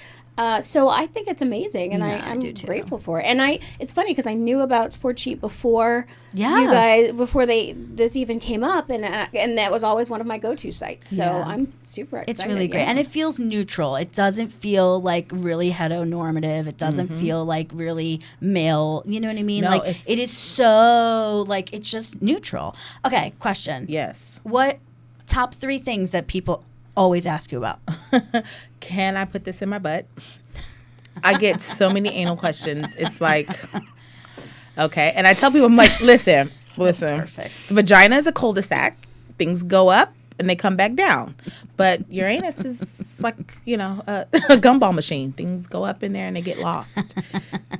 B: So I think it's amazing, and I'm grateful for it. And it's funny because I knew about Sportsheet before you guys, before this even came up, and that was always one of my go-to sites. So I'm super excited.
A: It's really great, and it feels neutral. It doesn't feel like really heteronormative. It doesn't feel like really male. You know what I mean?
F: No,
A: like it is so like it's just neutral. Okay, question.
F: Yes.
A: What top 3 things that people always ask you about?
F: Can I put this in my butt? I get so many anal questions. It's like, okay. And I tell people, I'm like, listen.
A: Perfect.
F: Vagina is a cul-de-sac. Things go up and they come back down. But your anus is like, you know, a gumball machine. Things go up in there and they get lost.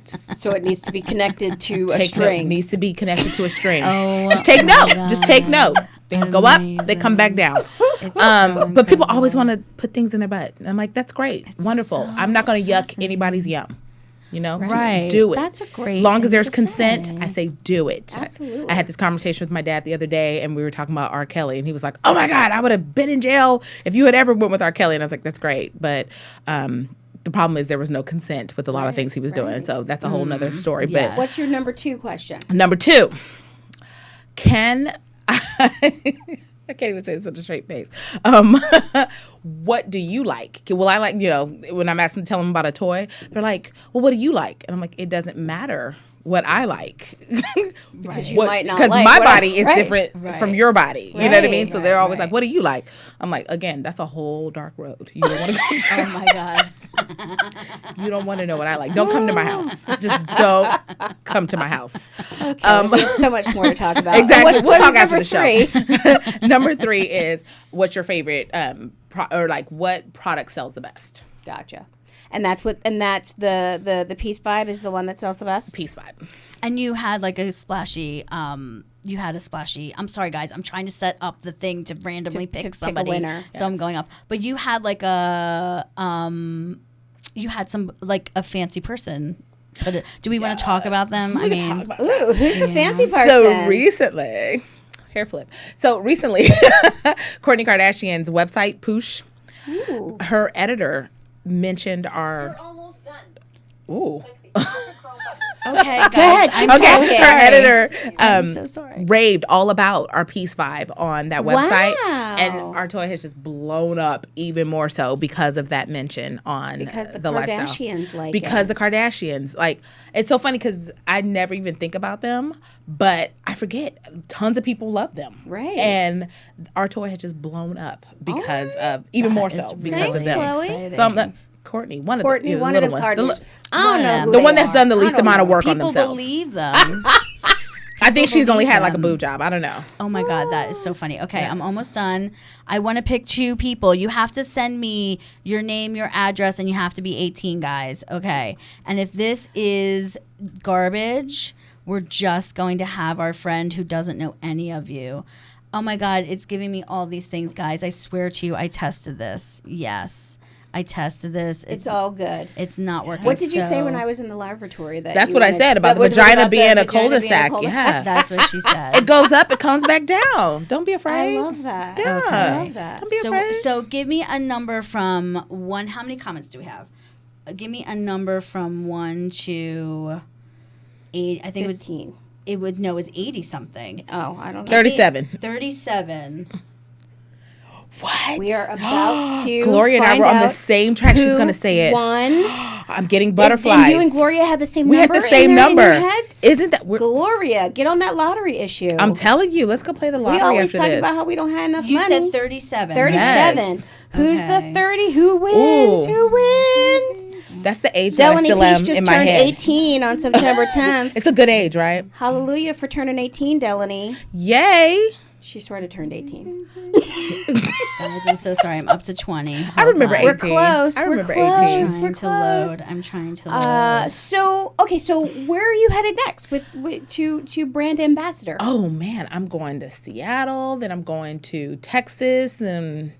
B: So it needs to be connected to a string.
F: It needs to be connected to a string.
A: Oh,
F: just take note. Just take note. Things go up, they come back down. But people always want to put things in their butt. And I'm like, that's great. Wonderful. I'm not going to yuck anybody's yum. You know,
A: right.
F: Just do it.
A: That's a great
F: long as
A: thing
F: there's
A: to
F: consent,
A: say.
F: I say do it.
B: Absolutely.
F: I had this conversation with my dad the other day, and we were talking about R. Kelly, and he was like, oh my God, I would have been in jail if you had ever went with R. Kelly. And I was like, that's great. But the problem is there was no consent with a lot of things he was doing. So that's a whole nother story.
A: Yeah.
F: But
B: What's your number 2 question?
F: number 2, can I can't even say it in such a straight face. What do you like? Well, I like, you know, when I'm asking, tell them about a toy, they're like, well, what do you like? And I'm like, it doesn't matter what I like.
B: Because you might not like
F: because my
B: what
F: body is different from your body. You know what I mean?
B: Right,
F: So they're always like, what do you like? I'm like, again, that's a whole dark road. You don't want to go down.
A: Oh my God.
F: You don't want to know what I like. Don't come to my house. Just don't come to my house.
B: Okay, we have so much more to talk about.
F: Exactly. We'll talk after
B: number
F: the show. Number 3 is, what's your favorite what product sells the best?
B: Gotcha. And that's the Peace Vibe is the one that sells the best?
F: Peace Vibe.
A: And you had like a splashy. I'm sorry, guys. I'm trying to set up the thing to randomly pick somebody.
B: a winner.
A: So I'm going off. But you had like you had some like a fancy person. But do we want to talk about them? I mean,
B: Ooh, who's the fancy person?
F: So recently, hair flip. So recently, Kourtney Kardashian's website, Poosh, her editor mentioned our.
D: Almost done.
F: Ooh.
A: okay, guys.
B: Go ahead.
A: I'm
F: Okay,
A: so
F: her
A: sorry.
F: editor
A: I'm so sorry.
F: raved all about our Peace Vibe on that website.
B: Wow.
F: And our toy has just blown up even more so because of that mention on
B: Because the
F: lifestyle.
B: Kardashians like
F: Because
B: it.
F: the Kardashians. Like, it's so funny because I never even think about them, but I forget. Tons of people love them.
B: Right.
F: And our toy has just blown up because of, even more so because of them.
B: Chloe.
F: So I'm like, Kourtney, one of
B: Courtney,
F: the
B: one of
F: little
B: them
F: ones.
B: Kardashians. I don't know who
F: The
B: they
F: one that's
B: are.
F: done the least
B: I don't
F: amount of
B: know.
F: work on
A: People
F: themselves.
A: believe them.
F: I think she's only had like a
A: them.
F: boob job. I don't know.
A: Oh my God, that is so funny. Okay, I'm almost done. I want to pick 2 people. You have to send me your name, your address, and you have to be 18, guys. Okay. And if this is garbage, we're just going to have our friend who doesn't know any of you. Oh my God, it's giving me all these things, guys. I swear to you, I tested this. Yes. I tested this.
B: It's all good.
A: It's not working.
B: What did you say
A: So-
B: when I was in the laboratory?
F: That's what I said about the vagina being a cul-de-sac. Yeah.
A: That's what she said.
F: It goes up, it comes back down. Don't be afraid.
B: I love that.
F: Yeah.
B: I love that.
F: Don't be afraid.
A: So give me a number from 1. How many comments do we have? Give me a number from 1 to 8. I think
B: 15.
A: it would no, it's 80 something.
B: Oh, I don't know.
F: 37.
A: 37.
F: What?
B: We are about to
F: Gloria and I
B: find
F: were on the
B: out
F: same track. She's
B: who
F: going to say it.
B: won.
F: I'm getting butterflies.
B: And you and Gloria had the same
F: we
B: number.
F: had the same
B: in
F: number.
B: your heads?
F: Isn't that?
B: Gloria, get on that lottery issue.
F: I'm telling you. Let's go play the lottery.
B: We always
F: after
B: talk
F: this.
B: about how we don't have enough
A: You
B: money.
A: said 37.
B: 37.
F: Yes.
B: Who's
A: Okay.
B: the 30? Who wins?
F: Ooh.
B: Who wins?
F: That's the age that I
B: Delaney
F: still am
B: Peach just
F: in my
B: turned
F: head.
B: 18 on September 10th.
F: It's a good age, right?
B: Hallelujah for turning 18, Delaney.
F: Yay!
B: She sort of turned 18.
A: Guys, I'm so sorry. I'm up to 20.
F: I remember 18.
B: We're close.
F: I remember
B: We're close.
F: 18.
A: Trying
B: We're
A: to
B: close.
A: load. I'm trying to load.
B: So where are you headed next with to brand ambassador?
F: Oh man, I'm going to Seattle, then I'm going to Texas, then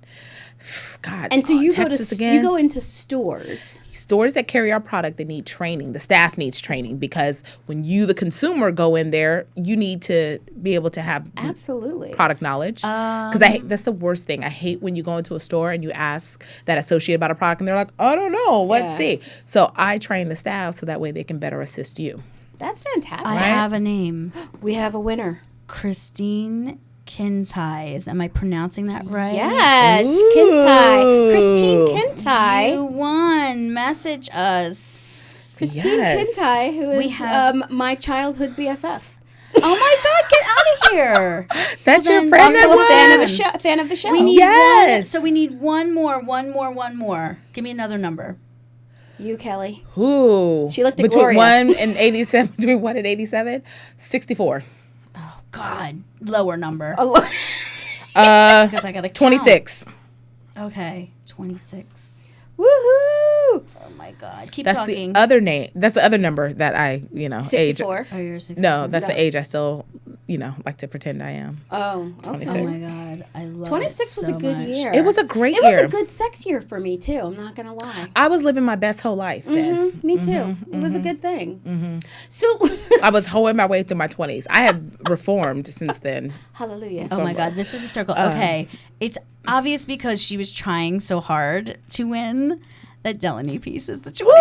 F: God.
B: And so you
F: Texas
B: go to
F: again.
B: you go into stores.
F: Stores that carry our product, they need training. The staff needs training because when you, the consumer, go in there, you need to be able to have
B: Absolutely.
F: product knowledge. Because that's the worst thing. I hate when you go into a store and you ask that associate about a product and they're like, I don't know, let's see. So I train the staff so that way they can better assist you.
B: That's fantastic.
A: I have a name.
B: We have a winner.
A: Christine Kintais. Am I pronouncing that right?
B: Yes,
F: Ooh.
B: Kintai. Christine Kintai.
A: You won. Message us.
B: Christine
F: Yes.
B: Kintai, who
A: We
B: is
A: have-
B: my childhood BFF.
A: Oh my God, get out of here.
F: That's your
A: then
F: friend
A: also
F: that
A: a fan
F: won.
A: of the
B: Fan of the show.
A: We need
F: Yes.
A: one. So we need one more. Give me another number.
B: You, Kelly.
F: Ooh.
B: She looked at
F: Between
B: Gloria.
F: 1 and 87, between 1 and 87, 64.
A: Oh God, lower number.
B: A lo-
A: Because I got to
F: 26.
A: Okay, 26.
B: Woohoo!
A: Oh my God, keep
F: That's
A: talking.
F: the other name. That's the other number that I, age.
B: 64.
A: Oh, you're 60.
F: No, that's the age I still, like to pretend I am.
B: Oh, okay.
F: 26.
A: Oh my God, I love
B: 26 was
A: it
B: a
A: so
B: good
A: much.
B: year.
F: It was a great
B: It
F: year.
B: was a good sex year for me, too. I'm not going to lie.
F: I was living my best whole life then.
B: Me too. It was a good thing. So,
F: I was hoeing my way through my 20s. I have reformed since then.
B: hallelujah.
A: Oh my God, this is hysterical. Okay, it's obvious because she was trying so hard to win that Delaney piece is the 26.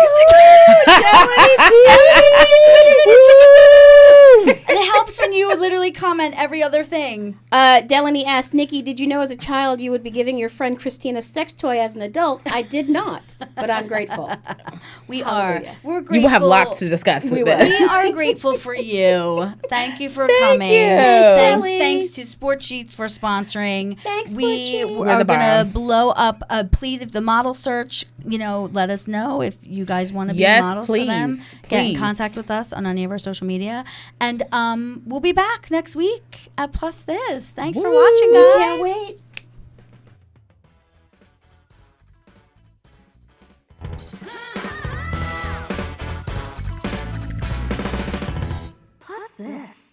A: It helps when you literally comment every other thing.
B: Delaney asked Nikki, "Did you know as a child you would be giving your friend Christina a sex toy as an adult?" I did not, but I'm grateful.
A: We
B: Hallelujah.
A: are. We're grateful.
F: You will have lots to discuss with this.
A: We are grateful for you. Thank you for coming.
F: you.
A: Thanks to Sportsheets for sponsoring.
B: Thanks,
A: We
B: Sportsheets.
F: We're
A: are
F: the
A: going to
F: bomb.
A: blow up. Please, if the model search, let us know if you guys want to be
F: Yes,
A: models for them.
F: please,
A: Get in
F: please.
A: contact with us on any of our social media. And we'll be back next week at Plus This. Thanks for watching, guys.
B: Can't wait.
A: Plus This.